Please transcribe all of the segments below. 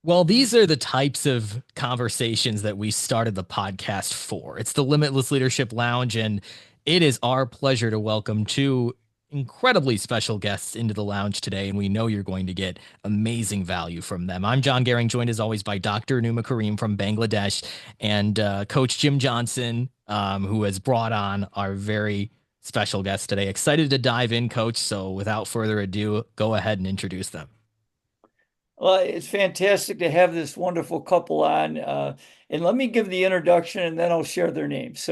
Well, these are the types of conversations that we started the podcast for. It's the Limitless Leadership Lounge, and it is our pleasure to welcome two incredibly special guests into the lounge today, and we know you're going to get amazing value from them. I'm John Gehring, joined as always by Dr. Numa Kareem from Bangladesh and Coach Jim Johnson, who has brought on our very special guest today. Excited to dive in, Coach. So without further ado, go ahead and introduce them. Well, it's fantastic to have this wonderful couple on. And let me give the introduction and then I'll share their names.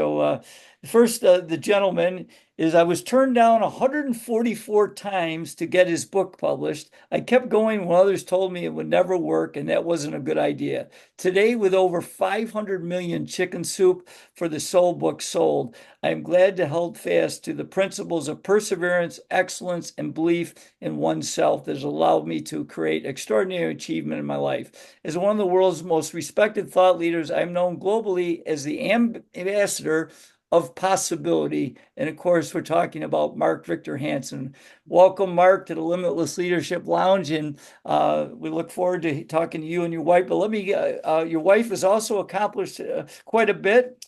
First, the gentleman is I was turned down 144 times to get his book published. I kept going when others told me it would never work, and that wasn't a good idea. Today, with over 500 million chicken soup for the soul book sold, I am glad to hold fast to the principles of perseverance, excellence, and belief in oneself that has allowed me to create extraordinary achievement in my life. As one of the world's most respected thought leaders, I'm known globally as the ambassador of possibility. And of course, we're talking about Mark Victor Hansen. Welcome, Mark, to the Limitless Leadership Lounge. And we look forward to talking to you and your wife. But your wife has also accomplished quite a bit.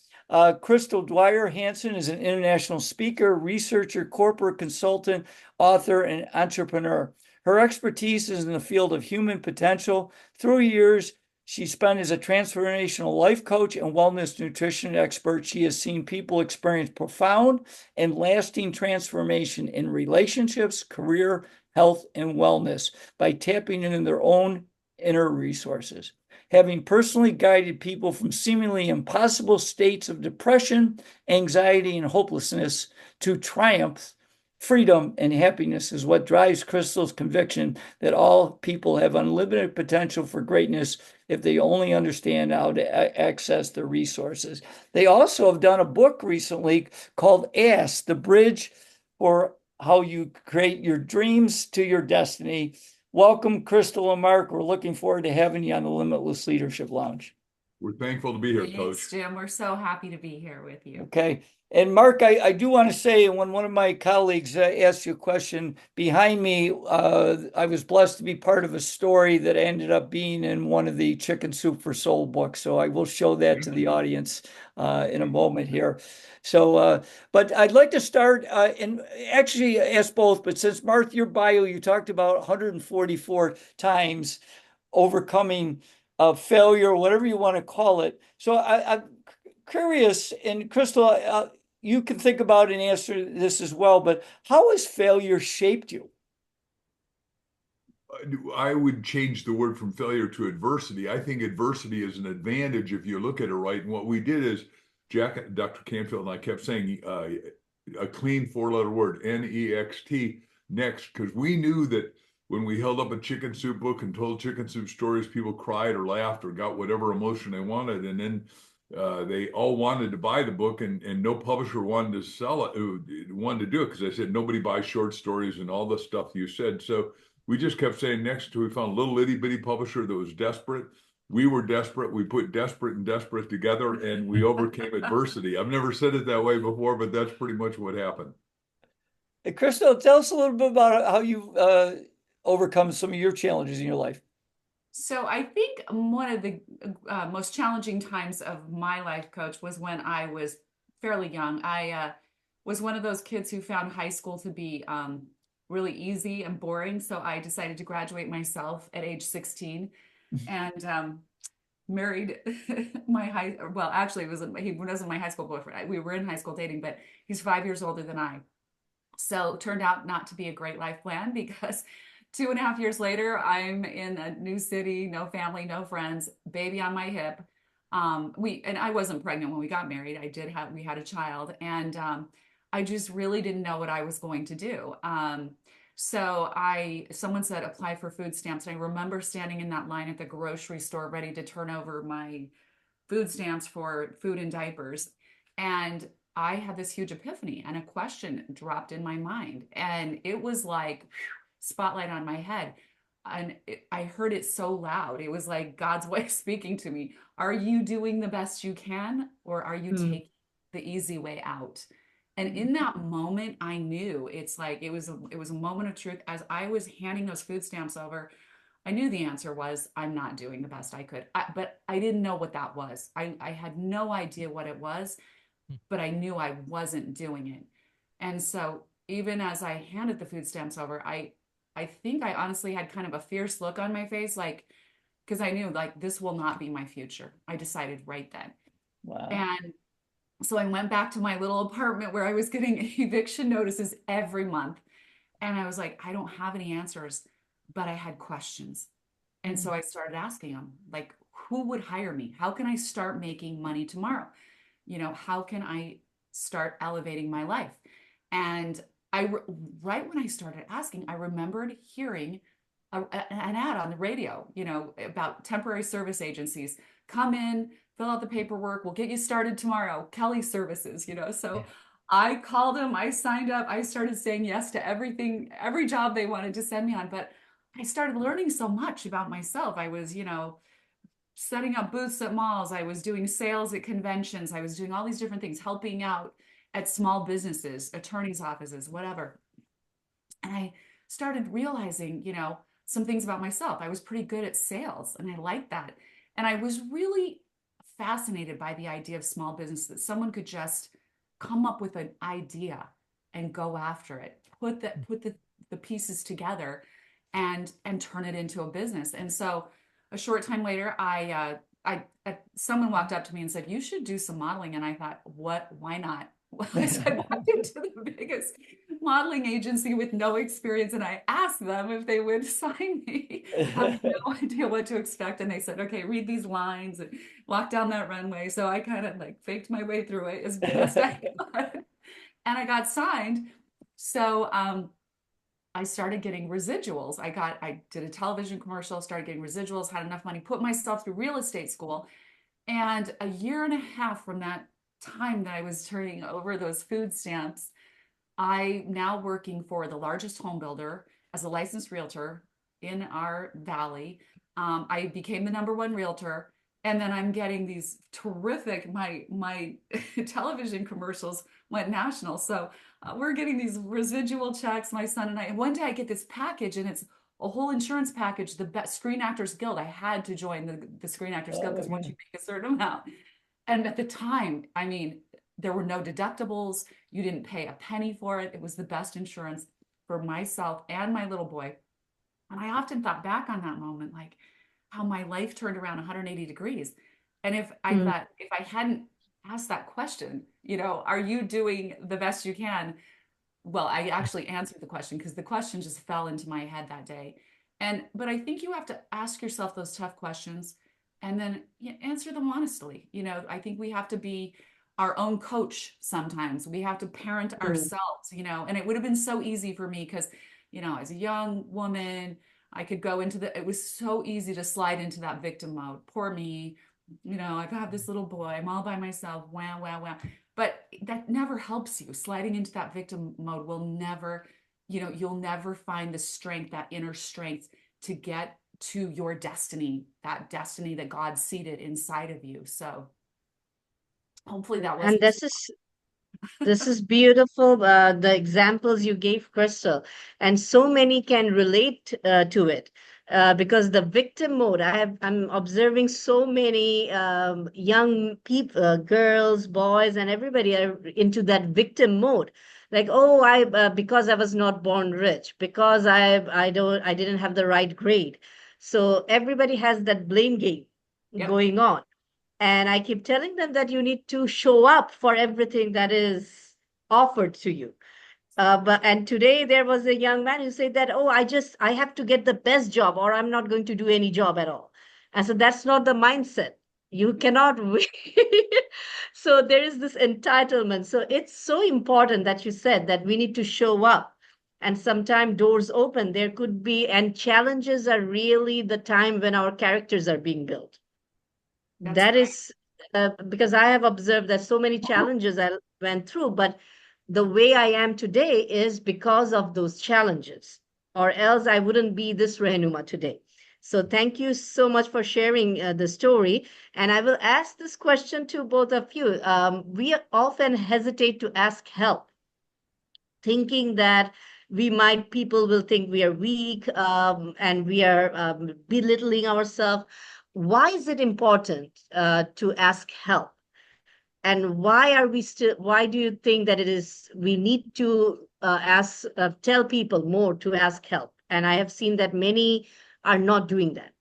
Crystal Dwyer Hansen is an international speaker, researcher, corporate consultant, author, and entrepreneur. Her expertise is in the field of human potential. Through years, she spent as a transformational life coach and wellness nutrition expert. She has seen people experience profound and lasting transformation in relationships, career, health, and wellness by tapping into their own inner resources. Having personally guided people from seemingly impossible states of depression, anxiety, and hopelessness to triumph, freedom, and happiness is what drives Crystal's conviction that all people have unlimited potential for greatness if they only understand how to access the resources. They also have done a book recently called Ask, the Bridge for How You Create Your Dreams to Your Destiny. Welcome, Crystal and Mark. We're looking forward to having you on the Limitless Leadership Lounge. We're thankful to be here, Thanks, Coach. Jim. We're so happy to be here with you. Okay. And Mark, I do want to say, when one of my colleagues asked you a question behind me, I was blessed to be part of a story that ended up being in one of the Chicken Soup for Soul books. So I will show that to the audience in a moment here. But I'd like to start and actually ask both. But since Mark, your bio, you talked about 144 times overcoming failure, whatever you want to call it. I'm curious, and Crystal, you can think about and answer this as well, but how has failure shaped you? I would change the word from failure to adversity. I think adversity is an advantage if you look at it right. And what we did is, Dr. Canfield and I kept saying a clean four-letter word, Next, next, because we knew that when we held up a chicken soup book and told chicken soup stories, people cried or laughed or got whatever emotion they wanted. And then they all wanted to buy the book, and no publisher wanted to sell it, wanted to do it, because I said nobody buys short stories and all the stuff you said. So we just kept saying next till we found a little itty bitty publisher that was desperate. We were desperate. We put desperate and desperate together, and we overcame adversity. I've never said it that way before, but that's pretty much what happened. Hey, Crystal, tell us a little bit about how you've overcome some of your challenges in your life. So I think one of the most challenging times of my life, Coach, was when I was fairly young. I was one of those kids who found high school to be really easy and boring. So I decided to graduate myself at age 16 and married well, actually, he wasn't my high school boyfriend. We were in high school dating, but he's 5 years older than I. So it turned out not to be a great life plan because 2.5 years later, I'm in a new city, no family, no friends, baby on my hip. And I wasn't pregnant when we got married. We had a child, and I just really didn't know what I was going to do. Someone said apply for food stamps. And I remember standing in that line at the grocery store, ready to turn over my food stamps for food and diapers. And I had this huge epiphany, and a question dropped in my mind, and it was like, spotlight on my head. And I heard it so loud. It was like God's way of speaking to me. Are you doing the best you can, or are you taking the easy way out? And in that moment, I knew it was a moment of truth. As I was handing those food stamps over, I knew the answer was I'm not doing the best I could. But I didn't know what that was. I had no idea what it was, but I knew I wasn't doing it. And so even as I handed the food stamps over, I think I honestly had kind of a fierce look on my face, like, because I knew like this will not be my future. I decided right then. Wow. And so I went back to my little apartment where I was getting eviction notices every month. And I was like, I don't have any answers, but I had questions. And so I started asking them, like, who would hire me? How can I start making money tomorrow? How can I start elevating my life? And right when I started asking, I remembered hearing an ad on the radio, about temporary service agencies. Come in, fill out the paperwork. We'll get you started tomorrow. Kelly Services. So I called them, I signed up, I started saying yes to everything, every job they wanted to send me on. But I started learning so much about myself. I was, setting up booths at malls. I was doing sales at conventions. I was doing all these different things, helping out at small businesses, attorneys' offices, whatever. And I started realizing, some things about myself. I was pretty good at sales and I liked that. And I was really fascinated by the idea of small business, that someone could just come up with an idea and go after it, put the pieces together and turn it into a business. And so a short time later, someone walked up to me and said, "You should do some modeling." And I thought, "What? Why not?" So I walked into the biggest modeling agency with no experience, and I asked them if they would sign me. I have no idea what to expect, and they said, "Okay, read these lines and walk down that runway." So I kind of like faked my way through it as best I could, and I got signed. So I started getting residuals. I did a television commercial, started getting residuals, had enough money, put myself through real estate school. And a year and a half from that time that I was turning over those food stamps, I now working for the largest home builder as a licensed realtor in our valley. I became the number one realtor. And then I'm getting these terrific, my television commercials went national. So we're getting these residual checks, my son and I. And one day I get this package, and it's a whole insurance package, the best Screen Actors Guild. I had to join the Screen Actors Guild because once you make a certain amount. And at the time, I mean, there were no deductibles. You didn't pay a penny for it. It was the best insurance for myself and my little boy. And I often thought back on that moment, like how my life turned around 180 degrees. And if I Mm. thought, if I hadn't asked that question, are you doing the best you can? Well, I actually answered the question because the question just fell into my head that day. But I think you have to ask yourself those tough questions and then answer them honestly. I think we have to be our own coach sometimes. We have to parent Mm. ourselves, and it would have been so easy for me because, as a young woman, I could go it was so easy to slide into that victim mode. Poor me, I've got this little boy, I'm all by myself, wow, wow, wow. But that never helps you. Sliding into that victim mode will never, you'll never find the strength, that inner strength to get to your destiny, that destiny that God seated inside of you. So hopefully that And wasn't this is beautiful, the examples you gave, Crystal, and so many can relate to it. Because the victim mode, I'm observing so many young people, girls, boys, and everybody are into that victim mode. Like, oh, because I was not born rich, because I didn't have the right grade. So everybody has that blame game Yep. going on. And I keep telling them that you need to show up for everything that is offered to you. And today there was a young man who said that, oh, I have to get the best job or I'm not going to do any job at all. And so that's not the mindset. You cannot win. So there is this entitlement. So it's so important that you said that we need to show up. And sometimes doors open. There could be, and challenges are really the time when our characters are being built. That's That is because I have observed that so many challenges I went through, but the way I am today is because of those challenges, or else I wouldn't be this Rehnuma today. So thank you so much for sharing the story. And I will ask this question to both of you. We often hesitate to ask help, thinking that people will think we are weak, and we are belittling ourselves. Why is it important to ask help? And why do you think that we need to tell people more to ask help? And I have seen that many are not doing that.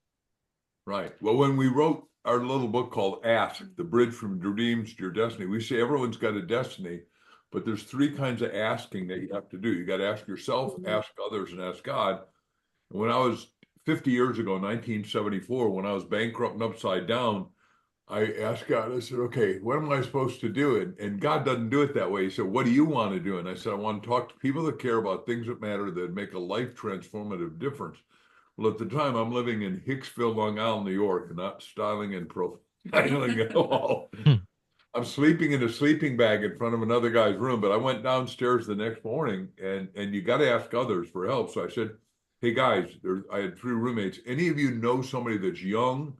Right. Well, when we wrote our little book called Ask, The Bridge from Dreams to Your Destiny, we say everyone's got a destiny, but there's three kinds of asking that you have to do. You got to ask yourself, ask others, and ask God. When I was 50 years ago, 1974, when I was bankrupt and upside down, I asked God, I said, okay, what am I supposed to do? And God doesn't do it that way. He said, what do you want to do? And I said, I want to talk to people that care about things that matter, that make a life transformative difference. Well, at the time, I'm living in Hicksville, Long Island, New York, not styling and profiling at all. I'm sleeping in a sleeping bag in front of another guy's room, but I went downstairs the next morning, and you got to ask others for help. So I said, hey guys, I had three roommates. Any of you know somebody that's young,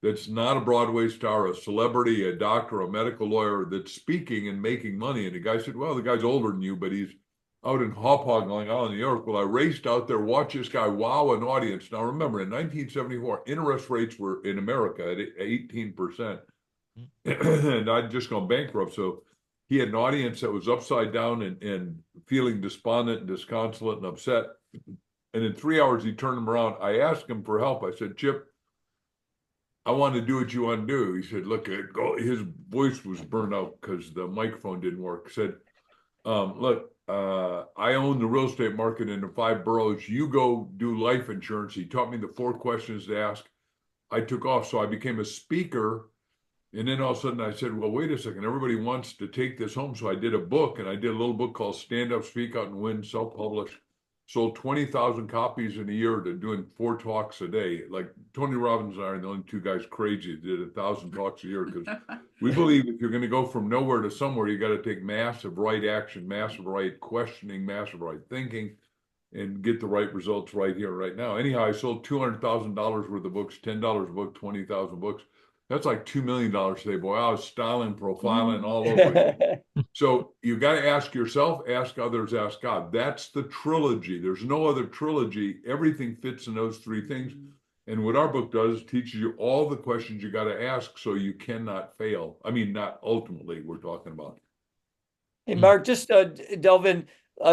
that's not a Broadway star, a celebrity, a doctor, a medical lawyer, that's speaking and making money? And the guy said, well, the guy's older than you, but he's out in Hauppauge, Long Island, New York. Well, I raced out there, watched this guy wow an audience. Now, remember, in 1974, interest rates were in America at 18%. And I'd just gone bankrupt. So he had an audience that was upside down and feeling despondent and disconsolate and upset. And in 3 hours, he turned them around. I asked him for help. I said, Chip, I want to do what you want to do. He said, look, his voice was burned out because the microphone didn't work. He said, look, I own the real estate market in the 5 boroughs. You go do life insurance. He taught me the 4 questions to ask. I took off. So I became a speaker. And then all of a sudden I said, well, wait a second. Everybody wants to take this home. So I did a book, and I did a little book called Stand Up, Speak Out and Win, self-published. Sold 20,000 copies in a year to doing 4 talks a day. Like Tony Robbins and I are the only 2 guys crazy that did 1,000 talks a year, because we believe if you're going to go from nowhere to somewhere, you got to take massive right action, massive right questioning, massive right thinking, and get the right results right here, right now. Anyhow, I sold $200,000 worth of books, $10 a book, 20,000 books. That's like $2 million today, boy. I was styling, profiling, all over it. So you got to ask yourself, ask others, ask God. That's the trilogy. There's no other trilogy. Everything fits in those 3 things. And what our book does, teaches you all the questions you got to ask so you cannot fail. I mean, not ultimately, we're talking about. Hey, Mark, just delve in.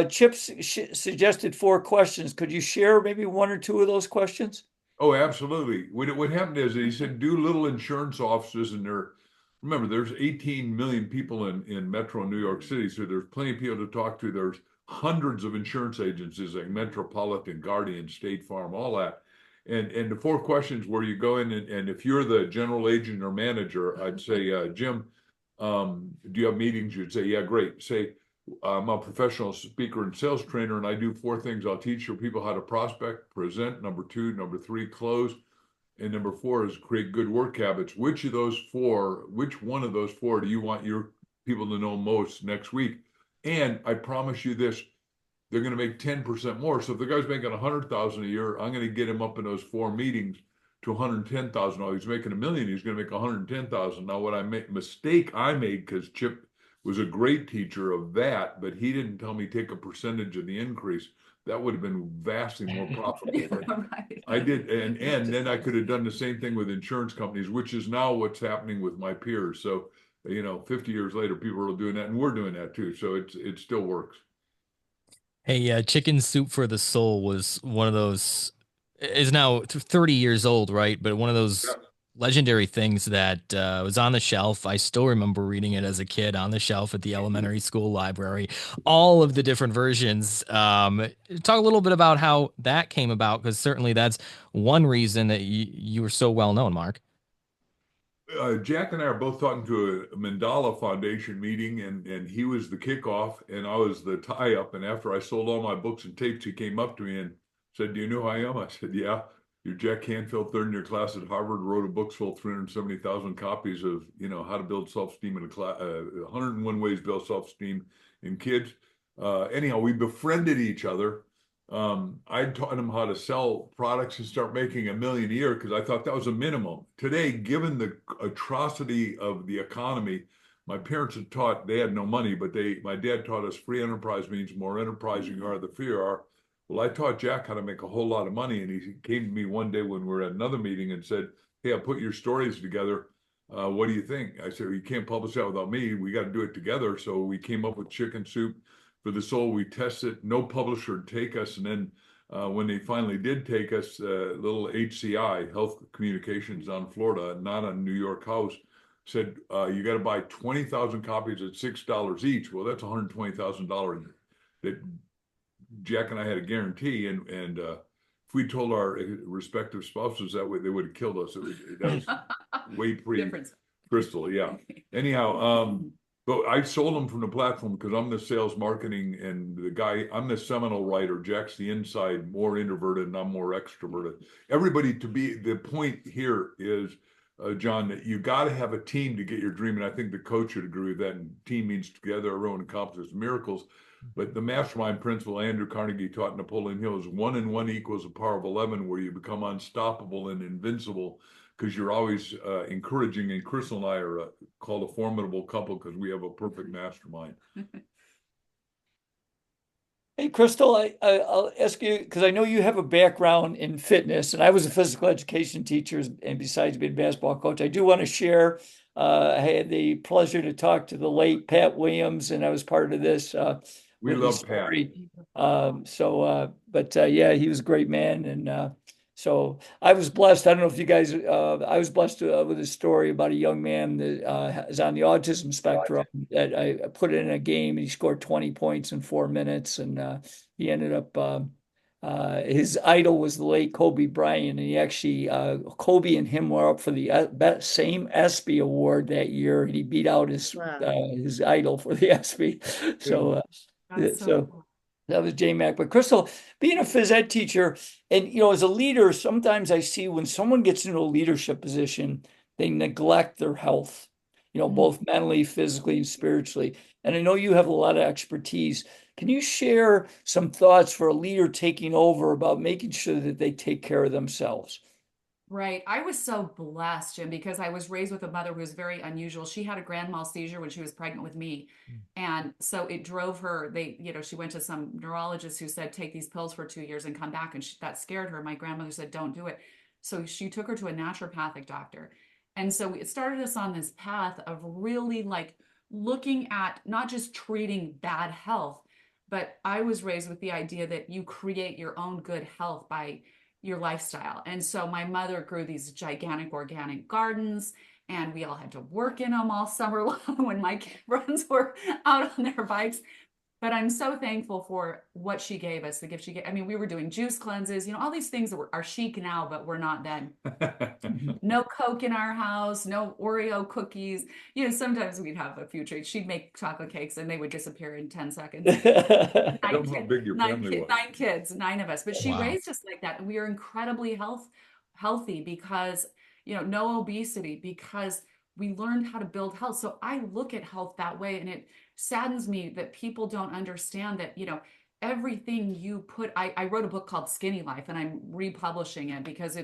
Chip suggested 4 questions. Could you share maybe 1 or 2 of those questions? Oh, absolutely. What happened is he said, do little insurance offices, and remember, there's 18 million people in Metro New York City, so there's plenty of people to talk to. There's hundreds of insurance agencies like Metropolitan, Guardian, State Farm, all that. And the 4 questions where you go in, and if you're the general agent or manager, I'd say, Jim, do you have meetings? You'd say, yeah, great. Say, I'm a professional speaker and sales trainer, and I do 4 things. I'll teach your people how to prospect, present, number 2, number 3, close, and number 4 is create good work habits. Which one of those 4 do you want your people to know most next week? And I promise you this, they're going to make 10% more. So if the guy's making 100,000 a year, I'm going to get him up in those 4 meetings to 110,000. Oh, he's making $1 million. He's going to make 110,000. Now, what mistake I made, because Chip was a great teacher of that, but he didn't tell me take a percentage of the increase. That would have been vastly more profitable. Right. I did, and then I could have done the same thing with insurance companies, which is now what's happening with my peers. So, 50 years later, people are doing that, and we're doing that too. So it still works. Hey, Chicken Soup for the Soul was one of those, is now 30 years old, right? But one of those legendary things that was on the shelf. I still remember reading it as a kid on the shelf at the elementary school library, all of the different versions. Talk a little bit about how that came about, because certainly that's one reason that you were so well known, Mark. Jack and I are both talking to a Mandala Foundation meeting, and he was the kickoff, and I was the tie-up. And after I sold all my books and tapes, he came up to me and said, "Do you know who I am?" I said, "Yeah. You're Jack Canfield, 3rd in your class at Harvard, wrote a book, sold 370,000 copies of, how to build self-esteem in a class, 101 ways to build self-esteem in kids." Anyhow, we befriended each other. I taught him how to sell products and start making $1 million a year, because I thought that was a minimum. Today, given the atrocity of the economy, my parents had taught, they had no money, but my dad taught us free enterprise means more enterprising you are, the freer you are. Well, I taught Jack how to make a whole lot of money. And he came to me one day when we were at another meeting and said, hey, I put your stories together. What do you think? I said, well, you can't publish that without me. We got to do it together. So we came up with Chicken Soup for the Soul. We tested, no publisher would take us. And then when they finally did take us, little HCI, Health Communications on Florida, not on New York House, said, you got to buy 20,000 copies at $6 each. Well, that's $120,000 that Jack and I had a guarantee. And if we told our respective spouses that way, they would have killed us. That was way pre-Crystal. Yeah. Anyhow, but I sold them from the platform because I'm the sales marketing and the guy, I'm the seminal writer. Jack's the inside, more introverted, and I'm more extroverted. Everybody the point here is, John, that you got to have a team to get your dream. And I think the coach would agree with that. And team means together, everyone accomplishes miracles. But the mastermind principle Andrew Carnegie taught Napoleon Hill is 1 and 1 equals the power of 11, where you become unstoppable and invincible because you're always encouraging. And Crystal and I are called a formidable couple because we have a perfect mastermind. Hey, Crystal, I'll ask you, because I know you have a background in fitness, and I was a physical education teacher, and besides being a basketball coach, I do want to share. I had the pleasure to talk to the late Pat Williams, and I was part of this. We love Pat. Yeah, he was a great man, and so I was blessed. I don't know if you guys, I was blessed with a story about a young man that is on the autism spectrum that I put in a game and he scored 20 points in 4 minutes. And he ended up, his idol was the late Kobe Bryant. And he actually, Kobe and him were up for the same ESPY award that year. And he beat out his idol for the ESPY. So, Cool. That was J-Mac. But Crystal, being a phys ed teacher, and as a leader, sometimes I see when someone gets into a leadership position, they neglect their health, both mentally, physically, and spiritually. And I know you have a lot of expertise. Can you share some thoughts for a leader taking over about making sure that they take care of themselves? Right. I was so blessed, Jim, because I was raised with a mother who was very unusual. She had a grand mal seizure when she was pregnant with me. And so it drove her, she went to some neurologist who said, take these pills for 2 years and come back. And that scared her. My grandmother said, don't do it. So she took her to a naturopathic doctor. And so it started us on this path of really looking at not just treating bad health, but I was raised with the idea that you create your own good health by your lifestyle. And so my mother grew these gigantic organic gardens, and we all had to work in them all summer long when my friends were out on their bikes. But I'm so thankful for what she gave us, the gift she gave. I mean, we were doing juice cleanses, all these things that are chic now, but we're not then. No Coke in our house, no Oreo cookies. Sometimes we'd have a few treats. She'd make chocolate cakes and they would disappear in 10 seconds. I don't know how big your family was. 9 kids, 9 of us. But she raised us like that. And we are incredibly healthy because, no obesity, because we learned how to build health. So I look at health that way, and it saddens me that people don't understand that, everything you put, I wrote a book called Skinny Life, and I'm republishing it because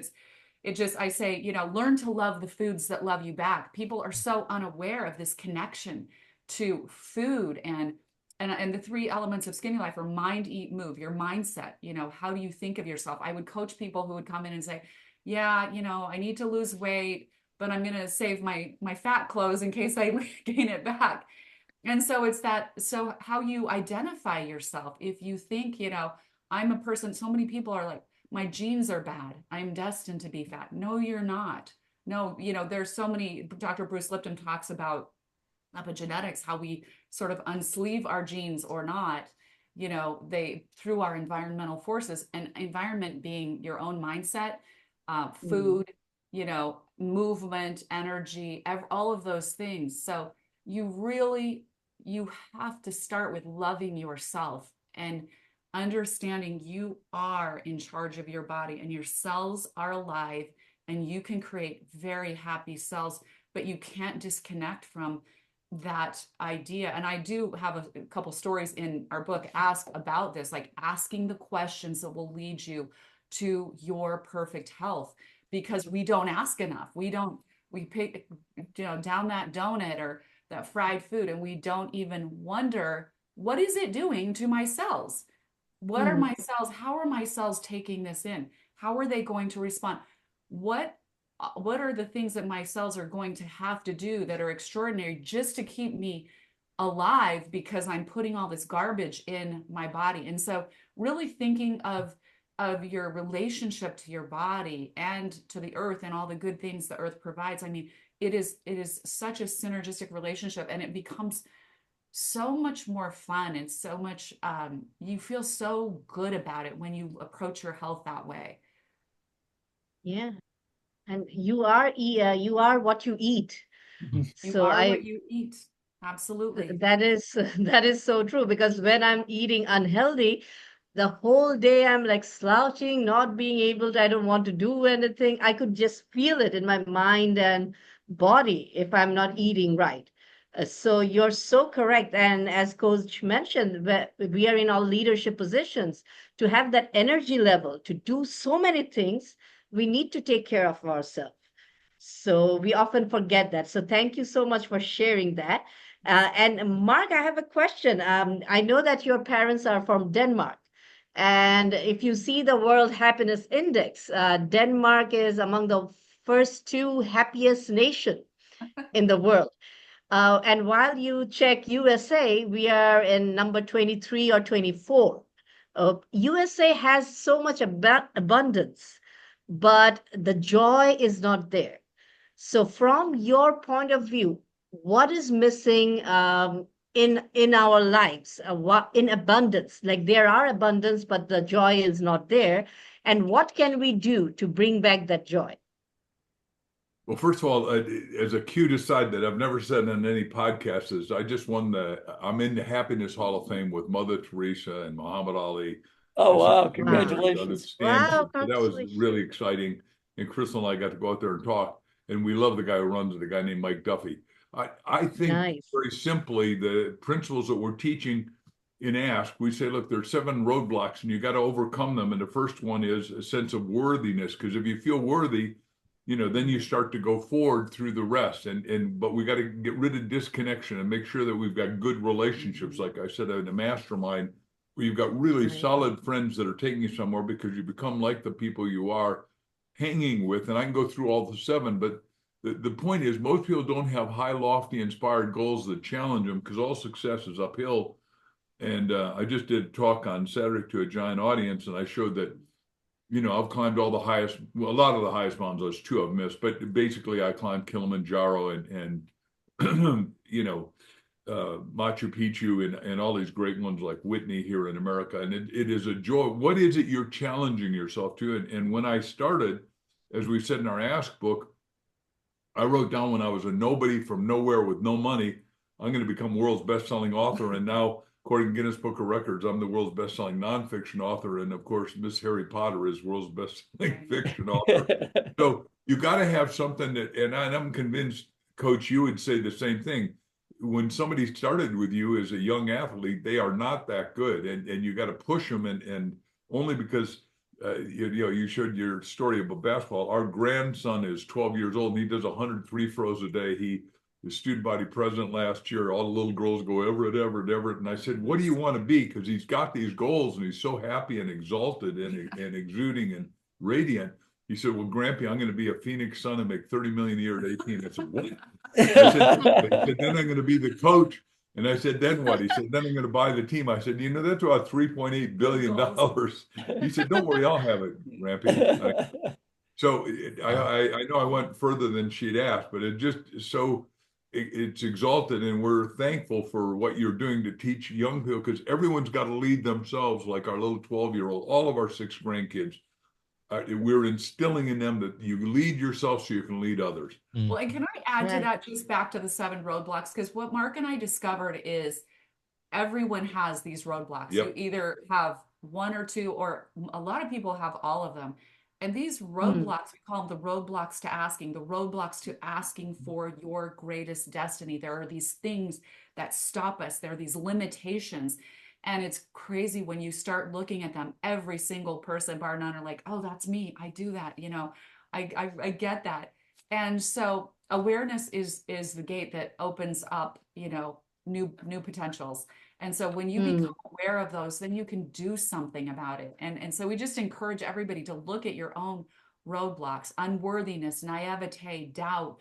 I say, learn to love the foods that love you back. People are so unaware of this connection to food and the 3 elements of Skinny Life are mind, eat, move, your mindset. How do you think of yourself? I would coach people who would come in and say, yeah, I need to lose weight, but I'm going to save my fat clothes in case I gain it back. And so it's so how you identify yourself. If you think, I'm a person, so many people are like, my genes are bad, I'm destined to be fat. No, you're not. No, there's so many, Dr. Bruce Lipton talks about epigenetics, how we sort of unsleeve our genes or not, through our environmental forces, and environment being your own mindset, food, movement, energy, all of those things. So you have to start with loving yourself and understanding you are in charge of your body, and your cells are alive, and you can create very happy cells, but you can't disconnect from that idea. And I do have a couple stories in our book about this, like asking the questions that will lead you to your perfect health, because we don't ask enough. We pick, down that donut, or that fried food, and we don't even wonder, what is it doing to my cells? What are my cells? How are my cells taking this in? How are they going to respond? What what are the things that my cells are going to have to do that are extraordinary just to keep me alive, because I'm putting all this garbage in my body? And so really thinking of your relationship to your body and to the earth and all the good things the earth provides. I mean, it is such a synergistic relationship, and it becomes so much more fun, and so much you feel so good about it when you approach your health that way. Yeah. And you are what you eat. You So are I what you eat. Absolutely. that is that is so true, because when I'm eating unhealthy, the whole day I'm like slouching, not being able to, I don't want to do anything. I could just feel it in my mind and body if I'm not eating right. So you're so correct. And as Coach mentioned, we are in all leadership positions. To have that energy level to do so many things, we need to take care of ourselves. So we often forget that. So thank you so much for sharing that. And Mark, I have a question. I know that your parents are from Denmark. And if you see the World Happiness Index, Denmark is among the first two happiest nation in the world. And while you check USA, we are in number 23 or 24. USA has so much abundance, but the joy is not there. So, from your point of view, what is missing in our lives? What in abundance? Like there are abundance, but the joy is not there. And what can we do to bring back that joy? Well, first of all, as a cute aside that I've never said on any podcast is I just won I'm in the Happiness Hall of Fame with Mother Teresa and Muhammad Ali. Oh, And some wow. Wow. very Congratulations. Wow, outstanding. So that was congratulations. really exciting. And Crystal and I got to go out there and talk. And we love the guy who runs it, a guy named Mike Duffy. I think Nice. very simply the principles that we're teaching in Ask, we say, look, there's 7 roadblocks and you got to overcome them. And the first one is a sense of worthiness, because if you feel worthy, then you start to go forward through the rest. But we got to get rid of disconnection and make sure that we've got good relationships. Like I said, in a mastermind, where you've got really Nice. solid friends that are taking you somewhere, because you become like the people you are hanging with. And I can go through all the 7, but the point is most people don't have high, lofty, inspired goals that challenge them, because all success is uphill. And I just did a talk on Saturday to a giant audience, and I showed that I've climbed all the highest, well, a lot of the highest mountains. There's 2 I've missed, but basically I climbed Kilimanjaro and Machu Picchu and all these great ones like Whitney here in America. And it is a joy. What is it you're challenging yourself to? And when I started, as we said in our Ask book, I wrote down when I was a nobody from nowhere with no money, I'm going to become world's best-selling author. And now, according to Guinness Book of Records, I'm the world's best-selling nonfiction author. And of course, Miss Harry Potter is world's best-selling fiction author. So you got to have something that, and I'm convinced, Coach, you would say the same thing. When somebody started with you as a young athlete, they are not that good, and you got to push them, and only because you showed your story about basketball. Our grandson is 12 years old, and he does 100 free throws a day. He was student body president last year. All the little girls go Everett, Everett, Everett. And I said, what do you want to be? Because he's got these goals, and he's so happy and exalted and exuding and radiant. He said, well, Grampy, I'm going to be a Phoenix Sun and make 30 million a year at 18. I said, what? I said, he said, then I'm going to be the coach. And I said, then what? He said, then I'm going to buy the team. I said, that's about $3.8 billion. He said, don't worry, I'll have it, Rampy. So I know I went further than she'd asked, but it's exalted, and we're thankful for what you're doing to teach young people, because everyone's got to lead themselves, like our little 12-year-old, all of our 6 grandkids. We're instilling in them that you lead yourself so you can lead others. Well, and can I add to Right. that, just back to the 7 roadblocks? Because what Mark and I discovered is everyone has these roadblocks. Yep. You either have 1 or 2, or a lot of people have all of them. And these Mm. roadblocks, we call them the roadblocks to asking, the roadblocks to asking for your greatest destiny. There are these things that stop us. There are these limitations. And it's crazy when you start looking at them. Every single person, bar none, are like, oh, that's me. I do that. I get that. And so awareness is the gate that opens up, new potentials. And so when you become aware of those, then you can do something about it. And so we just encourage everybody to look at your own roadblocks, unworthiness, naivete, doubt,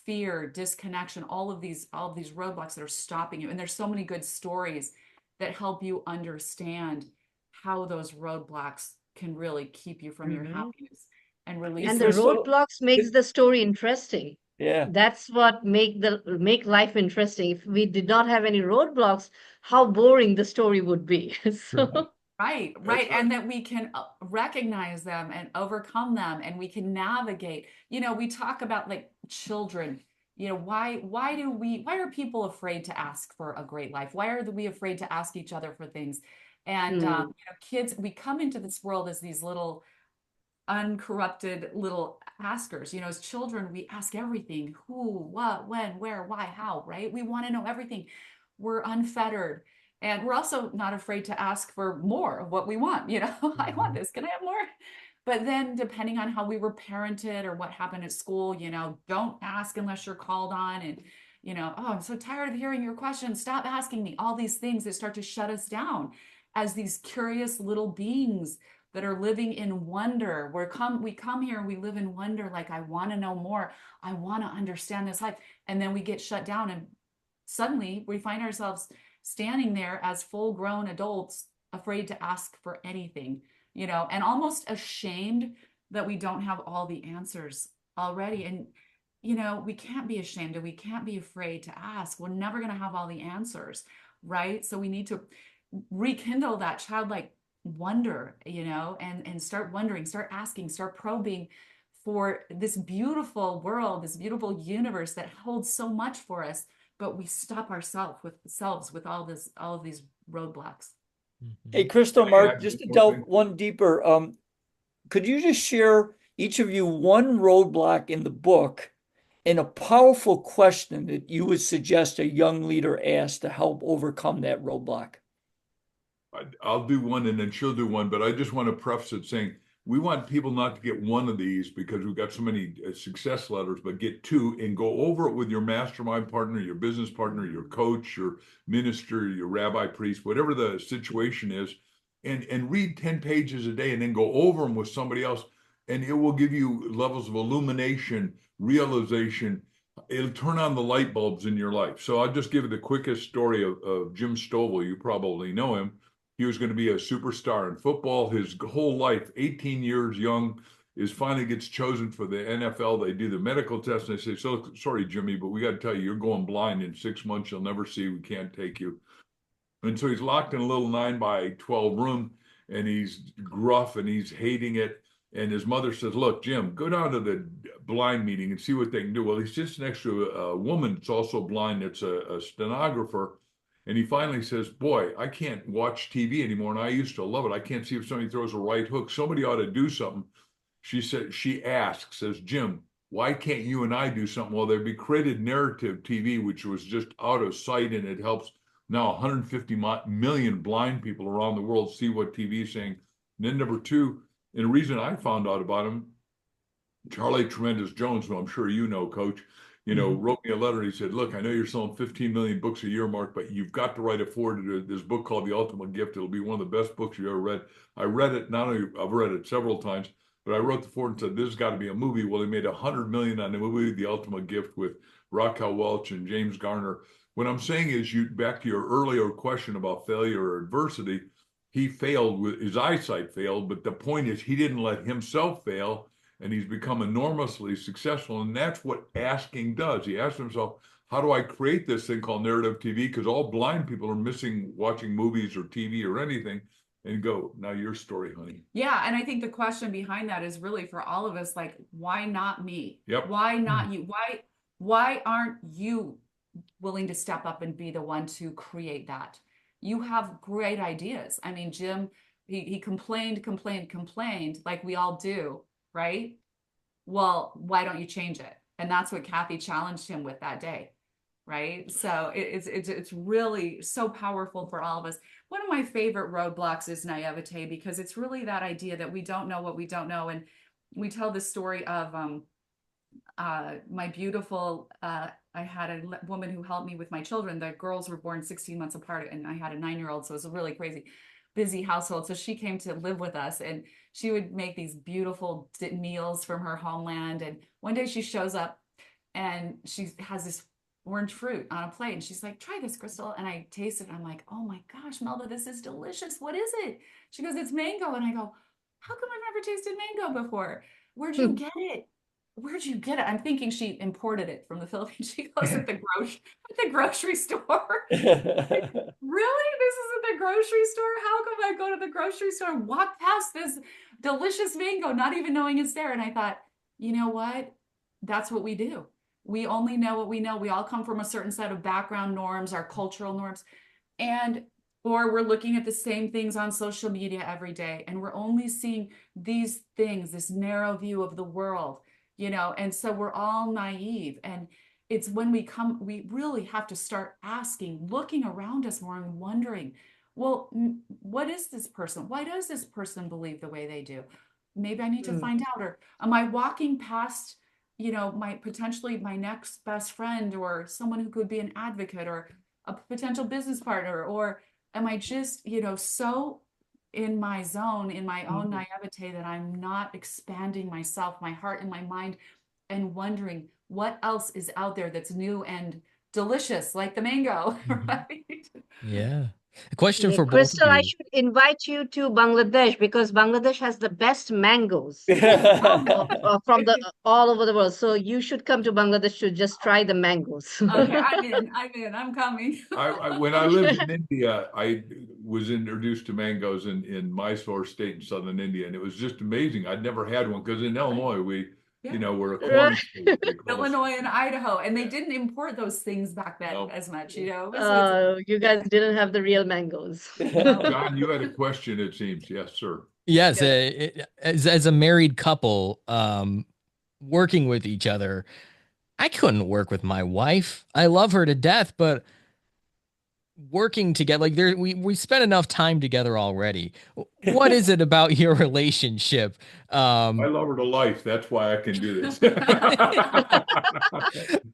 fear, disconnection, all of these roadblocks that are stopping you. And there's so many good stories that help you understand how those roadblocks can really keep you from your happiness and release And Hey, the it. Crystal, roadblocks makes the story interesting. yeah. That's what make life interesting. If we did not have any roadblocks, how boring the story would be. So Right, That's right. right. And that we can recognize them and overcome them and we can navigate. We talk about like children, why are people afraid to ask for a great life? Why are we afraid to ask each other for things? And mm, kids, we come into this world as these little uncorrupted little askers. As children, we ask everything: who, what, when, where, why, how, right? We want to know everything. We're unfettered. And we're also not afraid to ask for more of what we want. I want this. Can I have more? But then, depending on how we were parented or what happened at school, don't ask unless you're called on. And, oh, I'm so tired of hearing your questions. Stop asking me. All these things that start to shut us down as these curious little beings that are living in wonder. We come here and we live in wonder, like, I want to know more. I want to understand this life. And then we get shut down and suddenly we find ourselves standing there as full grown adults, afraid to ask for anything, and almost ashamed that we don't have all the answers already. And, we can't be ashamed and we can't be afraid to ask. We're never going to have all the answers, right? So we need to rekindle that childlike wonder, and start wondering, start asking, start probing for this beautiful world, this beautiful universe that holds so much for us, but we stop ourselves with all of these roadblocks. Hey, Mhm. Crystal, Can I Mark, add just one to more delve thing? one deeper, could you just share each of you one roadblock in the book and a powerful question that you would suggest a young leader ask to help overcome that roadblock? I'll do one and then she'll do one, but I just want to preface it saying we want people not to get one of these because we've got so many success letters, but get two and go over it with your mastermind partner, your business partner, your coach, your minister, your rabbi, priest, whatever the situation is, and read 10 pages a day and then go over them with somebody else. And it will give you levels of illumination, realization. It'll turn on the light bulbs in your life. So I'll just give you the quickest story of Jim Stovall. You probably know him. He was going to be a superstar in football his whole life, 18 years young, is finally gets chosen for the NFL. They do the medical test and they say, so sorry, Jimmy, but we got to tell you, you're going blind in 6 months. You'll never see. We can't take you. And so he's locked in a little 9 by 12 room and he's gruff and he's hating it. And his mother says, look, Jim, go down to the blind meeting and see what they can do. Well, he sits next to a woman that's also blind, that's a stenographer. And he finally says, boy, I can't watch TV anymore. And I used to love it. I can't see if somebody throws a right hook. Somebody ought to do something. She asks, says, Jim, why can't you and I do something? Well, they'd be created narrative TV, which was just out of sight, and it helps now 150 million blind people around the world see what TV is saying. And then number two, and the reason I found out about him, Charlie Tremendous Jones, who I'm sure you know, Coach, wrote me a letter. He said, look, I know you're selling 15 million books a year, Mark, but you've got to write it forward to this book called The Ultimate Gift. It'll be one of the best books you ever read. I read it, not only I've read it several times, but I wrote the forward and said, this has got to be a movie. Well, he made 100 million on the movie, The Ultimate Gift, with Raquel Welch and James Garner. What I'm saying is, back to your earlier question about failure or adversity, he failed with his eyesight failed, but the point is he didn't let himself fail, and he's become enormously successful. And that's what asking does. He asks himself, how do I create this thing called narrative TV? Because all blind people are missing watching movies or TV or anything. And go, now your story, honey. Yeah, and I think the question behind that is really for all of us, like, why not me? Yep. Why not you? Why aren't you willing to step up and be the one to create that? You have great ideas. I mean, Jim, he complained, like we all do, right? Well, why don't you change it? And that's what Kathy challenged him with that day, right? So it's really so powerful for all of us. One of my favorite roadblocks is naivete, because it's really that idea that we don't know what we don't know. And we tell the story of my beautiful, I had a woman who helped me with my children. The girls were born 16 months apart, and I had a 9-year-old, so it was a really crazy, busy household. So she came to live with us, and she would make these beautiful meals from her homeland. And one day she shows up, and she has this orange fruit on a plate, and she's like, "Try this, Crystal." And I taste it, and I'm like, "Oh my gosh, Melba, this is delicious. What is it?" She goes, "It's mango." And I go, "How come I've never tasted mango before? Where'd you get it? Where'd you get it?" I'm thinking she imported it from the Philippines. She goes, at the grocery store. Really? This is at the grocery store? How come I go to the grocery store and walk past this delicious mango, not even knowing it's there? And I thought, you know what? That's what we do. We only know what we know. We all come from a certain set of background norms, our cultural norms, and or we're looking at the same things on social media every day, and we're only seeing these things, this narrow view of the world, and so we're all naive. And it's when we really have to start asking, looking around us more and wondering, well, what is this person? Why does this person believe the way they do? Maybe I need to find out. Or am I walking past, my potentially my next best friend, or someone who could be an advocate, or a potential business partner? Or am I just, so in my zone, in my own naivete, that I'm not expanding myself, my heart and my mind, and wondering what else is out there that's new and delicious, like the mango, right? Yeah. A question Yeah, for both of Crystal, I you. should invite you to Bangladesh because Bangladesh has the best mangoes from the all over the world. So you should come to Bangladesh to just try the mangoes. Okay, I'm coming. When I lived in India, I was introduced to mangoes in Mysore state in southern India, and it was just amazing. I'd never had one because in Illinois, we're a corn state. They call us. Illinois and Idaho, and they didn't import those things back then as much, You guys didn't have the real mangoes. no. John, you had a question, it seems. Yes, sir. Yes, Yeah. as a married couple, working with each other, I couldn't work with my wife. I love her to death, but working together, like we spent enough time together already. What is it about your relationship? I love her to life. That's why I can do this.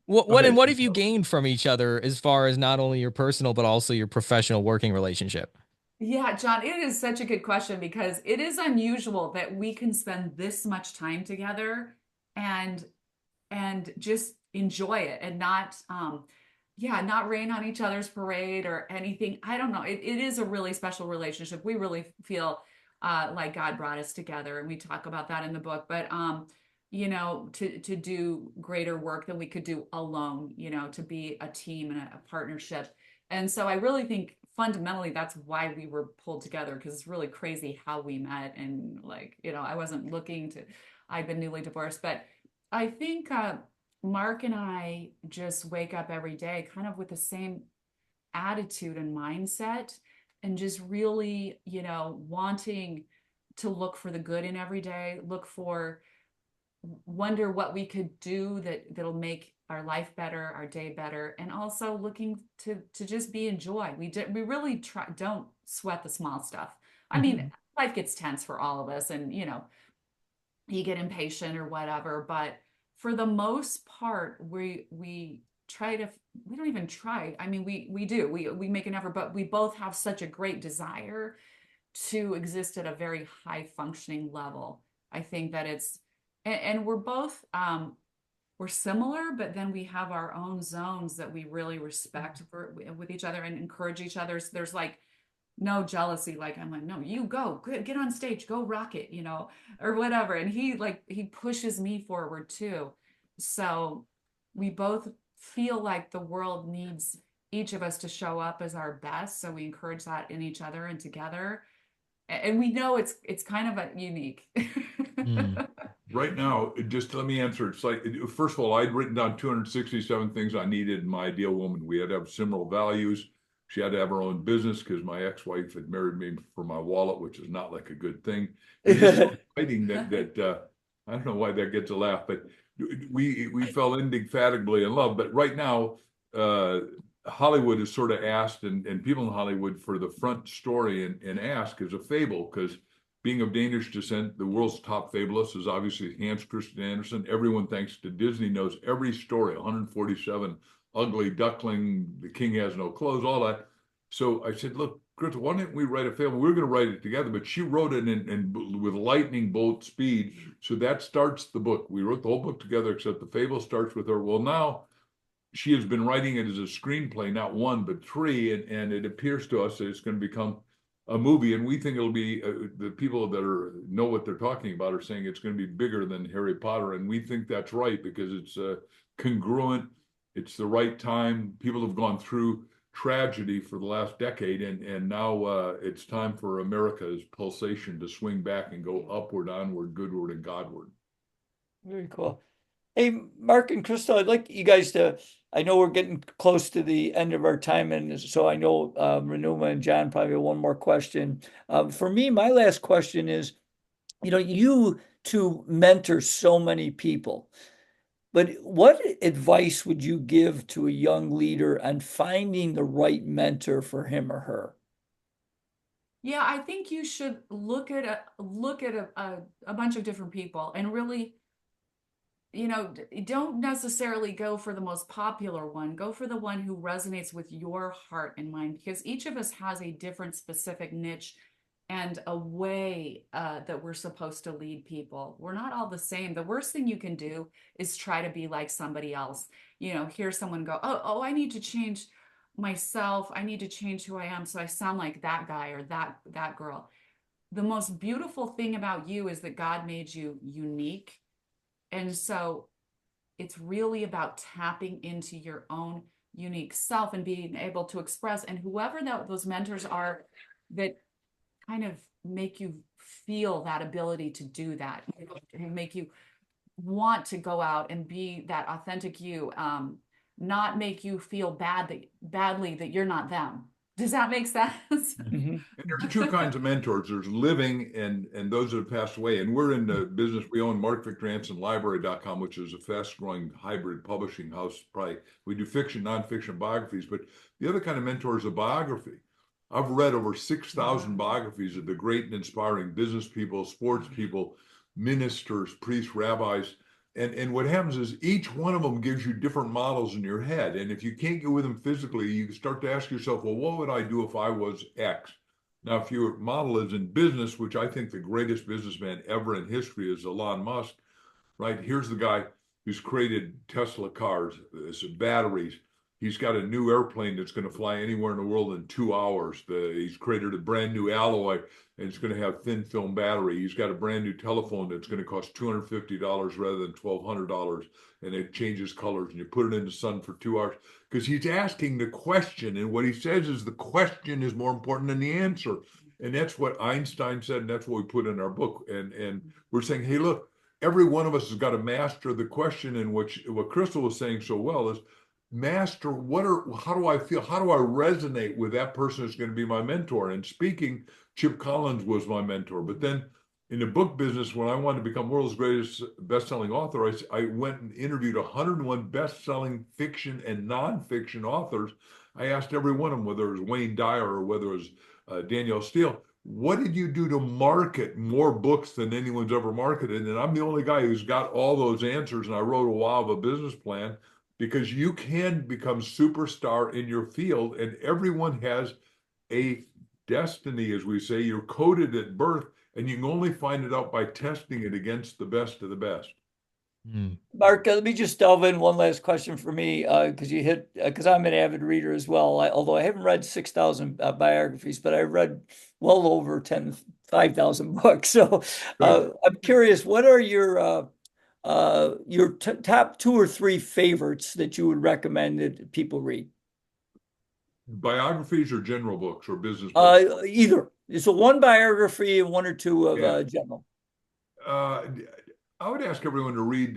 What have you gained from each other as far as not only your personal but also your professional working relationship? Yeah, John, it is such a good question because it is unusual that we can spend this much time together and just enjoy it, and not rain on each other's parade or anything. I don't know. It is a really special relationship. We really feel like God brought us together, and we talk about that in the book. But to do greater work than we could do alone, to be a team and a partnership. And so I really think fundamentally that's why we were pulled together, because it's really crazy how we met. And I wasn't looking to, I'd been newly divorced, but I think Mark and I just wake up every day kind of with the same attitude and mindset, and just really, wanting to look for the good in every day, wonder what we could do that'll make our life better, our day better, and also looking to just be in joy. We really don't sweat the small stuff. I mean, life gets tense for all of us, and you get impatient or whatever, but for the most part, we try to, we don't even try. I mean, we do, we make an effort, but we both have such a great desire to exist at a very high functioning level. I think that and we're both, we're similar, but then we have our own zones that we really respect with each other and encourage each other. So there's no jealousy. Like, I'm like, no, you go, get on stage, go rock it, or whatever. And he pushes me forward too. So we both feel like the world needs each of us to show up as our best. So we encourage that in each other and together. And we know it's kind of unique. Right now, just let me answer. It's like, first of all, I'd written down 267 things I needed in my ideal woman. We had to have similar values. She had to have her own business because my ex-wife had married me for my wallet, which is not like a good thing. It's just so exciting that I don't know why that gets a laugh, but we fell indefatigably in love. But right now, Hollywood is sort of asked, and people in Hollywood, for the front story and ask is a fable, because being of Danish descent, the world's top fabulist is obviously Hans Christian Andersen. Everyone, thanks to Disney, knows every story, 147, Ugly Duckling, The King Has No Clothes, all that. So I said, look, Crystal, why don't we write a fable? We were going to write it together, but she wrote it with lightning bolt speed. So that starts the book. We wrote the whole book together, except the fable starts with her. Well, now she has been writing it as a screenplay, not one, but three. And it appears to us that it's going to become a movie. And we think it'll be, the people that know what they're talking about are saying it's going to be bigger than Harry Potter. And we think that's right because it's congruent. It's the right time. People have gone through tragedy for the last decade, and now it's time for America's pulsation to swing back and go upward, onward, goodward, and Godward. Very cool. Hey, Mark and Crystal, I'd like you guys to, I know we're getting close to the end of our time, and so I know Renuma and John probably have one more question. For me, my last question is, you two mentor so many people, but what advice would you give to a young leader on finding the right mentor for him or her? Yeah, I think you should look at a bunch of different people and really, don't necessarily go for the most popular one. Go for the one who resonates with your heart and mind, because each of us has a different specific niche and a way that we're supposed to lead people. We're not all the same. The worst thing you can do is try to be like somebody else. Hear someone go, oh, I need to change myself. I need to change who I am so I sound like that guy or that girl. The most beautiful thing about you is that God made you unique. And so it's really about tapping into your own unique self and being able to express. And whoever those mentors are that kind of make you feel that ability to do that, and make you want to go out and be that authentic you, not make you feel badly that you're not them. Does that make sense? And there's two kinds of mentors. There's living and those that have passed away. And we're in the business. We own Mark Victor Hansen Library.com, which is a fast-growing hybrid publishing house. Probably we do fiction, nonfiction, biographies. But the other kind of mentor is a biography. I've read over 6,000 biographies of the great and inspiring business people, sports people, ministers, priests, rabbis. And what happens is each one of them gives you different models in your head. And if you can't get with them physically, you start to ask yourself, well, what would I do if I was X? Now, if your model is in business, which I think the greatest businessman ever in history is Elon Musk, right? Here's the guy who's created Tesla cars, batteries. He's got a new airplane that's going to fly anywhere in the world in 2 hours. He's created a brand new alloy, and it's going to have thin film battery. He's got a brand new telephone that's going to cost $250 rather than $1,200, and it changes colors, and you put it in the sun for 2 hours. Because he's asking the question, and what he says is the question is more important than the answer. And that's what Einstein said, and that's what we put in our book. And we're saying, hey, look, every one of us has got to master the question. And what Crystal was saying so well is master how do I feel? How do I resonate with that person who's going to be my mentor? And speaking, Chip Collins was my mentor. But then in the book business, when I wanted to become world's greatest best-selling author, I went and interviewed 101 best-selling fiction and nonfiction authors. I asked every one of them, whether it was Wayne Dyer or whether it was Danielle Steele, what did you do to market more books than anyone's ever marketed? And I'm the only guy who's got all those answers. And I wrote a wow of a business plan, because you can become superstar in your field, and everyone has a destiny, as we say. You're coded at birth, and you can only find it out by testing it against the best of the best. Mark, let me just delve in one last question for me, because I'm an avid reader as well. Although I haven't read 6,000 biographies, but I read well over 5,000 books. So I'm curious, what are your top 2 or 3 favorites that you would recommend that people read? Biographies or general books or business books? Either. So one biography and 1 or 2 of general. I would ask everyone to read.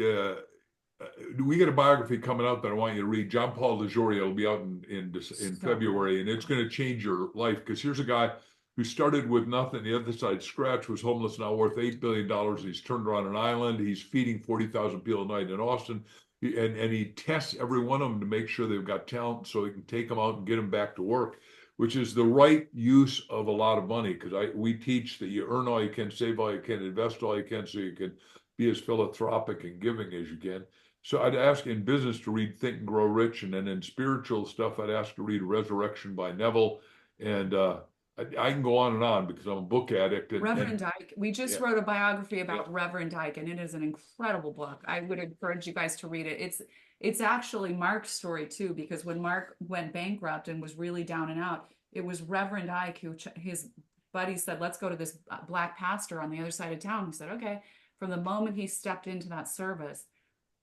We get a biography coming out that I want you to read. John Paul DeJoria will be out in February, and it's going to change your life, because here's a guy who started with nothing. The other side scratch, was homeless, now worth $8 billion. He's turned around an island. He's feeding 40,000 people a night in Austin. And he tests every one of them to make sure they've got talent so he can take them out and get them back to work. which is the right use of a lot of money. Because we teach that you earn all you can, save all you can, invest all you can, so you can be as philanthropic and giving as you can. So I'd ask in business to read Think and Grow Rich, and then in spiritual stuff, I'd ask to read Resurrection by Neville. And I can go on because I'm a book addict. Reverend Dyke. We just Yeah. wrote a biography about Reverend Dyke, and it is an incredible book. I would encourage you guys to read it. It's actually Mark's story too, because when Mark went bankrupt and was really down and out, it was Reverend Dyke who his buddy said, "Let's go to this black pastor on the other side of town." He said, "Okay." From the moment he stepped into that service,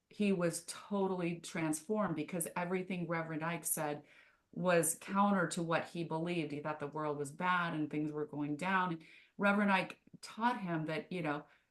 he was totally transformed because everything Reverend Ike said was counter to what he believed. He thought the world was bad and things were going down. And Reverend Ike taught him that,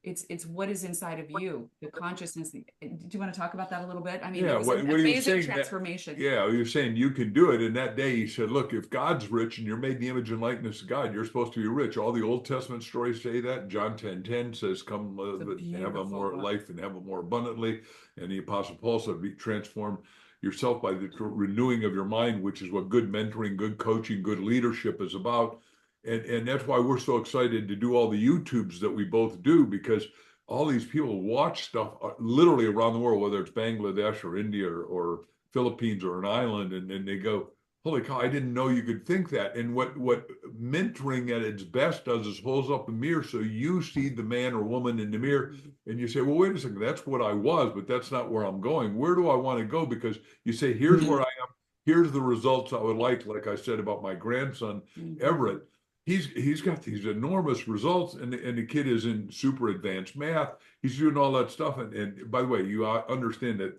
it's what is inside of you, the consciousness. Do you want to talk about that a little bit? I mean, Yeah, it was an what he was amazing saying transformation. yeah, he was saying you can do it. And that day he said, look, if God's rich and you're made in the image and likeness of God, you're supposed to be rich. All the Old Testament stories say that. John 10:10 says, come live and have a more life and have it more abundantly. And the Apostle Paul said, be transformed yourself by the renewing of your mind, which is what good mentoring, good coaching, good leadership is about. And that's why we're so excited to do all the YouTubes that we both do, because all these people watch stuff literally around the world, whether it's Bangladesh or India or Philippines or an island, and they go, holy cow, I didn't know you could think that. And what mentoring at its best does is holds up a mirror so you see the man or woman in the mirror and you say, well, wait a second, that's what I was, but that's not where I'm going. Where do I want to go? Because you say, here's where I am, here's the results I would like I said about my grandson, Everett. He's got these enormous results, and the kid is in super advanced math. He's doing all that stuff. And by the way, you understand that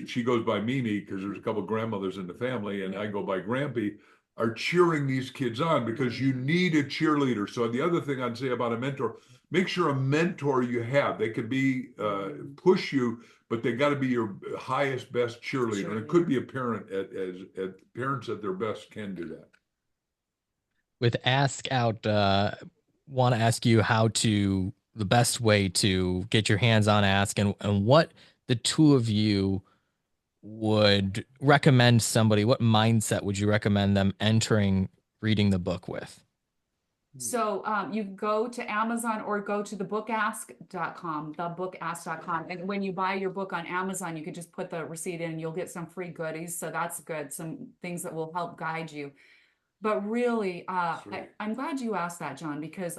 she goes by Mimi because there's a couple of grandmothers in the family, and I go by Grampy, are cheering these kids on because you need a cheerleader. So the other thing I'd say about a mentor, make sure a mentor you have, they could be push you, but they got to be your highest, best cheerleader. And it could be a parent as parents at their best can do that. With Ask Out, want to ask you the best way to get your hands on Ask, and what the two of you would recommend somebody, what mindset would you recommend them entering reading the book with? So you go to Amazon or go to thebookask.com, thebookask.com. And when you buy your book on Amazon, you could just put the receipt in and you'll get some free goodies. So that's good. Some things that will help guide you. But really, I'm glad you asked that, John, because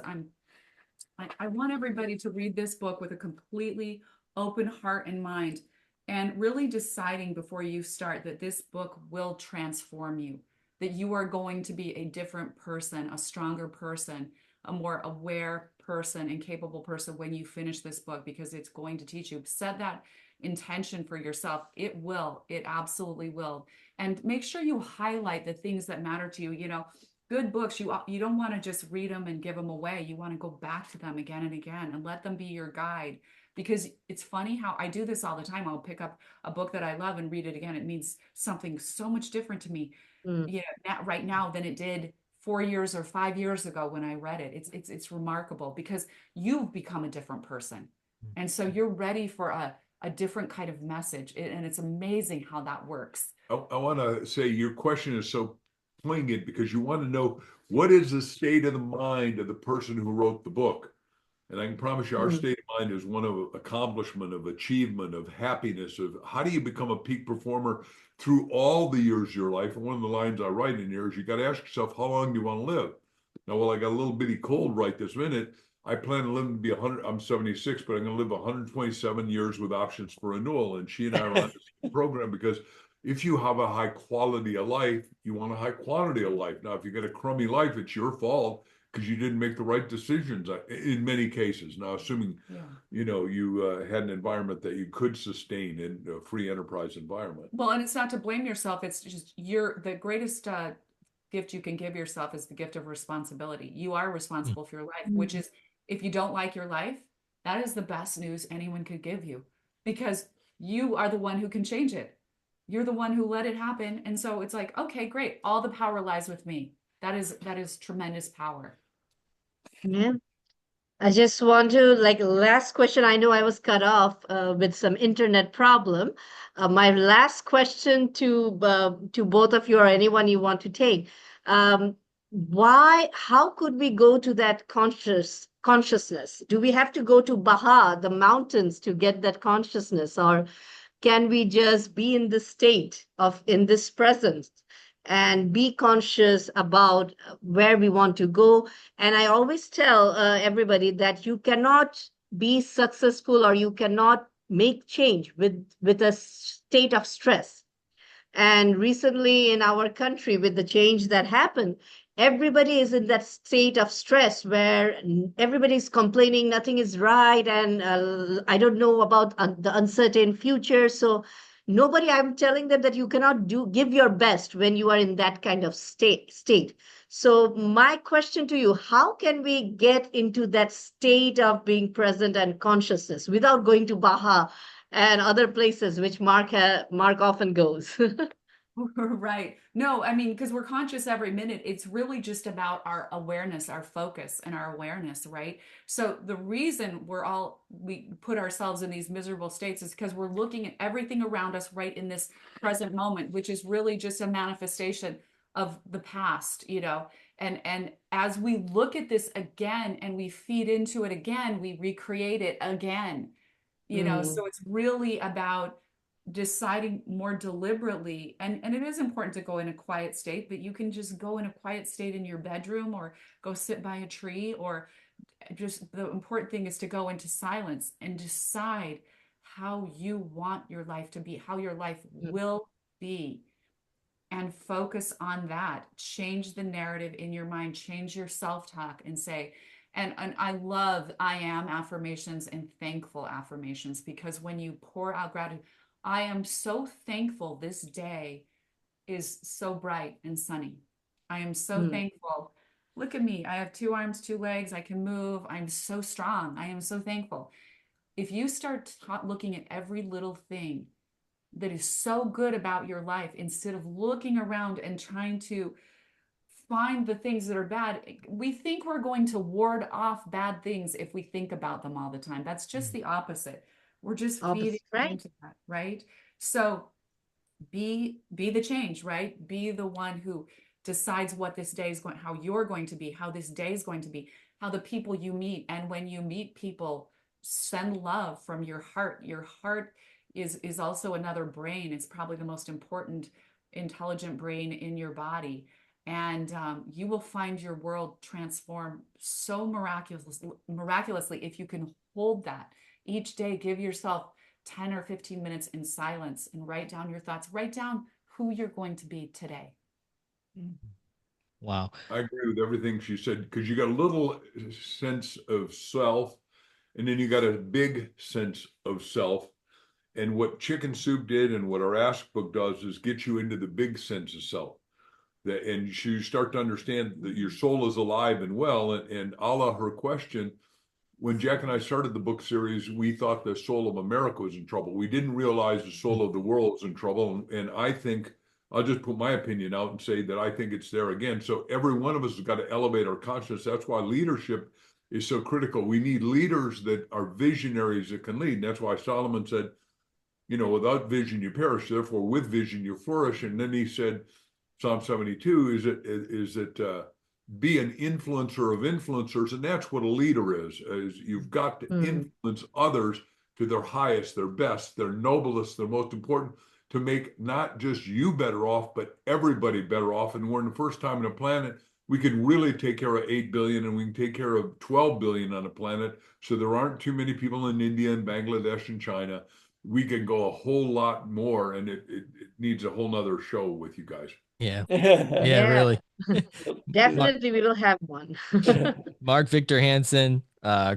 I want everybody to read this book with a completely open heart and mind, and really deciding before you start that this book will transform you, that you are going to be a different person, a stronger person, a more aware person and capable person when you finish this book, because it's going to teach you. Set that intention for yourself. It absolutely will. And make sure you highlight the things that matter to you. Good books, you don't want to just read them and give them away. You want to go back to them again and again and let them be your guide. Because it's funny how I do this all the time. I'll pick up a book that I love and read it again. It means something so much different to me, right now than it did 4 years or 5 years ago when I read it. It's remarkable because you've become a different person, and so you're ready for a different kind of message. And it's amazing how that works. I want to say your question is so poignant because you want to know what is the state of the mind of the person who wrote the book. And I can promise you our state of mind is one of accomplishment, of achievement, of happiness, of how do you become a peak performer through all the years of your life. And one of the lines I write in here is you got to ask yourself, how long do you want to live? Now, well, I got a little bitty cold right this minute. I plan to live to be 100. I'm 76, but I'm going to live 127 years with options for renewal. And she and I are on this program because if you have a high quality of life, you want a high quantity of life. Now, if you get a crummy life, it's your fault because you didn't make the right decisions in many cases. Now, assuming, you had an environment that you could sustain in a free enterprise environment. Well, and it's not to blame yourself. It's just the greatest gift you can give yourself is the gift of responsibility. You are responsible for your life, which is, if you don't like your life, that is the best news anyone could give you, because you are the one who can change it. You're the one who let it happen. And so it's like, okay, great. All the power lies with me. That is tremendous power. Yeah. I just want to, last question. I know I was cut off with some internet problem. My last question to both of you or anyone you want to take. How could we go to that consciousness? Do we have to go to Baha, the mountains, to get that consciousness, or can we just be in this state of in this presence and be conscious about where we want to go? And I always tell everybody that you cannot be successful or you cannot make change with a state of stress. And recently in our country, with the change that happened, everybody is in that state of stress where everybody is complaining nothing is right. And I don't know about the uncertain future. So I'm telling them that you cannot give your best when you are in that kind of state. So my question to you, how can we get into that state of being present and consciousness without going to Baja and other places which Mark often goes? Right. No, I mean, because we're conscious every minute, it's really just about our awareness, our focus, and our awareness, right? So the reason we put ourselves in these miserable states is because we're looking at everything around us right in this present moment, which is really just a manifestation of the past, you know. And as we look at this again and we feed into it again, we recreate it again, you know. Mm, So it's really about deciding more deliberately, and it is important to go in a quiet state, but you can just go in a quiet state in your bedroom or go sit by a tree, or just the important thing is to go into silence and decide how you want your life to be, how your life mm, will be, and focus on that. Change the narrative in your mind, change your self-talk, and say, and I love I am affirmations and thankful affirmations, because when you pour out gratitude, I am so thankful this day is so bright and sunny. I am so mm, thankful. Look at me. I have two arms, two legs. I can move. I'm so strong. I am so thankful. If you start looking at every little thing that is so good about your life, instead of looking around and trying to find the things that are bad, we think we're going to ward off bad things if we think about them all the time. That's just the opposite. We're just feeding opposite, right? into that, right? So be the change, right? Be the one who decides what this day is going, how you're going to be, how this day is going to be, how the people you meet, and when you meet people, send love from your heart. Your heart is also another brain. It's probably the most important intelligent brain in your body, and you will find your world transform so miraculously if you can hold that each day. Give yourself 10 or 15 minutes in silence and write down your thoughts. Write down who you're going to be today. Wow. I agree with everything she said, because you got a little sense of self, and then you got a big sense of self. And what Chicken Soup did and what our Ask book does is get you into the big sense of self. And you start to understand that your soul is alive and well. And a la her question, when Jack and I started the book series, we thought the soul of America was in trouble. We didn't realize the soul of the world was in trouble. And I think I'll just put my opinion out and say that I think it's there again. So every one of us has got to elevate our consciousness. That's why leadership is so critical. We need leaders that are visionaries that can lead. And that's why Solomon said, you know, without vision you perish, therefore with vision you flourish. And then he said, Psalm 72, is it be an influencer of influencers, and that's what a leader is you've got to Mm, influence others to their highest, their best, their noblest, their most important, to make not just you better off, but everybody better off. And we're in the first time on the planet we can really take care of 8 billion, and we can take care of 12 billion on the planet. So there aren't too many people in India and Bangladesh and China. We can go a whole lot more, and it needs a whole nother show with you guys. Yeah. Yeah, yeah, really. Mark, definitely we will have one. Mark Victor Hansen,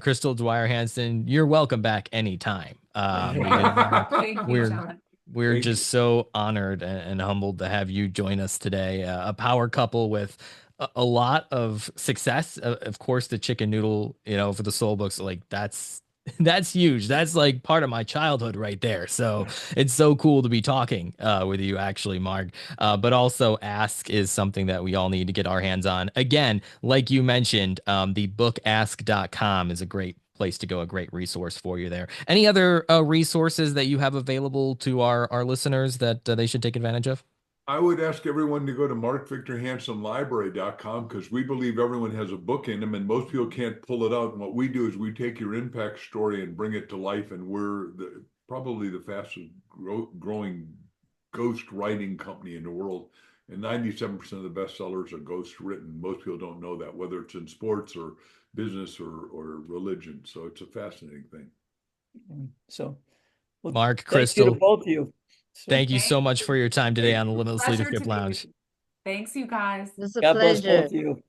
Crystal Dwyer Hansen, you're welcome back anytime. Thank you, We're John. we're Thank just you. so honored and humbled to have you join us today. A power couple with a lot of success. Of course, the chicken noodle, for the soul books, like that's huge. That's like part of my childhood right there. So it's so cool to be talking with you, actually, Mark. But also, Ask is something that we all need to get our hands on. Again, like you mentioned, the bookask.com is a great place to go, a great resource for you there. Any other resources that you have available to our listeners that they should take advantage of? I would ask everyone to go to markvictorhansenlibrary.com because we believe everyone has a book in them and most people can't pull it out. And what we do is we take your impact story and bring it to life. And we're probably the fastest growing ghost writing company in the world. And 97% of the bestsellers are ghost written. Most people don't know that, whether it's in sports or business or religion. So it's a fascinating thing. So, well, Mark, thank you to Crystal, both of you. So, thank you so much for your time today Thank on the you. Limitless Pleasure Leadership to be with Lounge. you. Thanks, you guys. It was a God bless both pleasure. of you.